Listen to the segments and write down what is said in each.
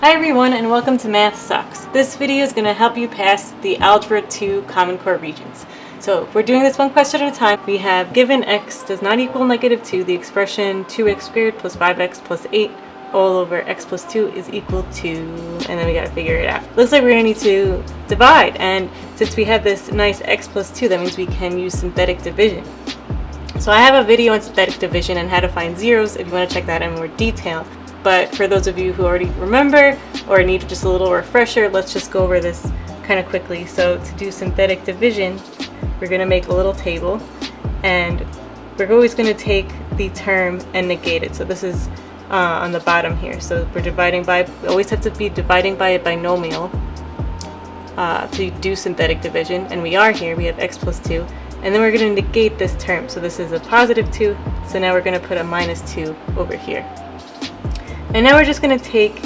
Hi everyone and welcome to MathSux. This video is going to help you pass the Algebra 2 Common Core Regents. So we're doing this one question at a time. We have given x does not equal -2, the expression 2x squared plus 5x plus 8 all over x plus 2 is equal to, and then we got to figure it out. Looks like we're going to need to divide, and since we have this nice x plus 2, that means we can use synthetic division. So I have a video on synthetic division and how to find zeros if you want to check that in more detail. But for those of you who already remember or need just a little refresher, let's just go over this kind of quickly. So to do synthetic division, we're going to make a little table, and we're always going to take the term and negate it. So this is on the bottom here. So we're dividing by, we always have to be dividing by a binomial to do synthetic division, and we are here. We have x plus 2, and then we're going to negate this term. So this is a positive 2, so now we're going to put a -2 over here. And now we're just going to take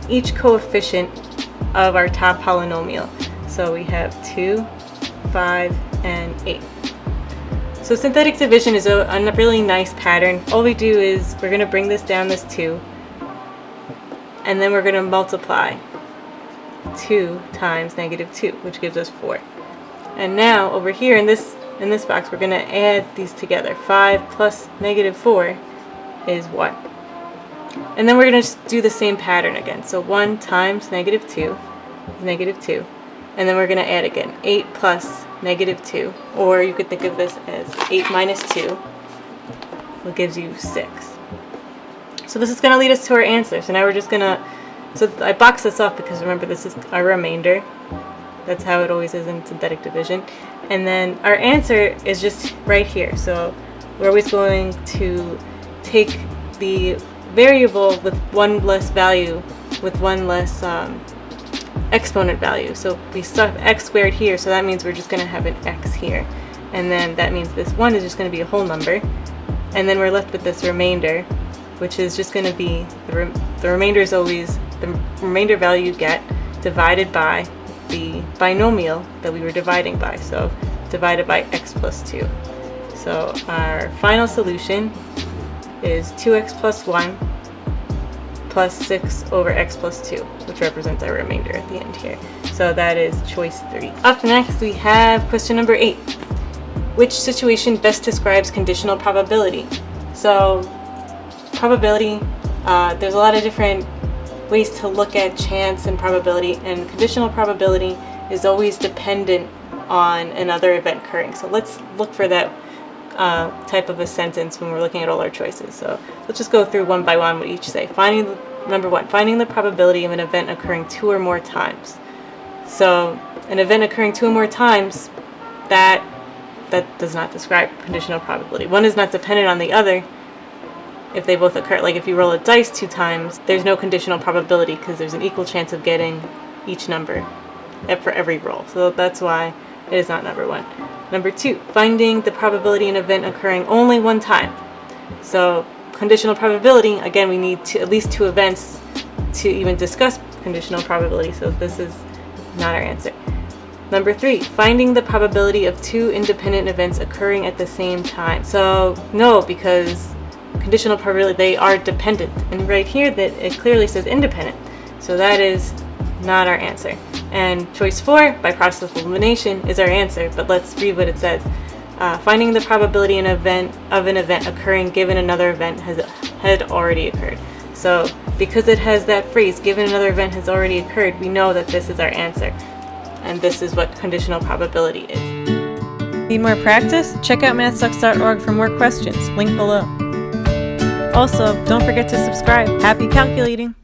each coefficient of our top polynomial. So we have 2, 5, and 8. So synthetic division is a really nice pattern. All we do is we're going to bring this down, this 2, and then we're going to multiply 2 times -2, which gives us 4. And now over here in this box, we're going to add these together. 5 plus -4 is 1. And then we're going to just do the same pattern again. So 1 times -2 is -2. And then we're going to add again. 8 plus -2. Or you could think of this as 8 minus 2. What gives you 6. So this is going to lead us to our answer. So now we're just going to... So I boxed this off because remember this is our remainder. That's how it always is in synthetic division. And then our answer is just right here. So we're always going to take the variable with one less value, with one less exponent value. So we stuck x squared here, so that means we're just going to have an x here. And then that means this 1 is just going to be a whole number. And then we're left with this remainder, which is just going to be, the remainder is always the remainder value you get divided by the binomial that we were dividing by. So divided by x plus 2. So our final solution is 2x plus 1 plus 6 over x plus 2, which represents our remainder at the end here. So that is choice 3. Up next we have question number 8. Which situation best describes conditional probability? So probability, there's a lot of different ways to look at chance and probability, and conditional probability is always dependent on another event occurring. So let's look for that type of a sentence when we're looking at all our choices. So let's just go through one by one what each say. Number 1, finding the probability of an event occurring 2 or more times. So an event occurring 2 or more times, that does not describe conditional probability. One is not dependent on the other if they both occur. Like if you roll a dice 2 times, there's no conditional probability because there's an equal chance of getting each number for every roll. So that's why it is not number 1. Number 2, finding the probability of an event occurring only one time. So conditional probability, again, we need at least 2 events to even discuss conditional probability. So this is not our answer. Number 3, finding the probability of 2 independent events occurring at the same time. So no, because conditional probability, they are dependent. And right here that it clearly says independent. So that is not our answer. And choice 4, by process of elimination, is our answer, but let's read what it says. Finding the probability of an event occurring given another event had already occurred. So because it has that phrase, given another event has already occurred, we know that this is our answer. And this is what conditional probability is. Need more practice? Check out MathSux.org for more questions. Link below. Also, don't forget to subscribe. Happy calculating!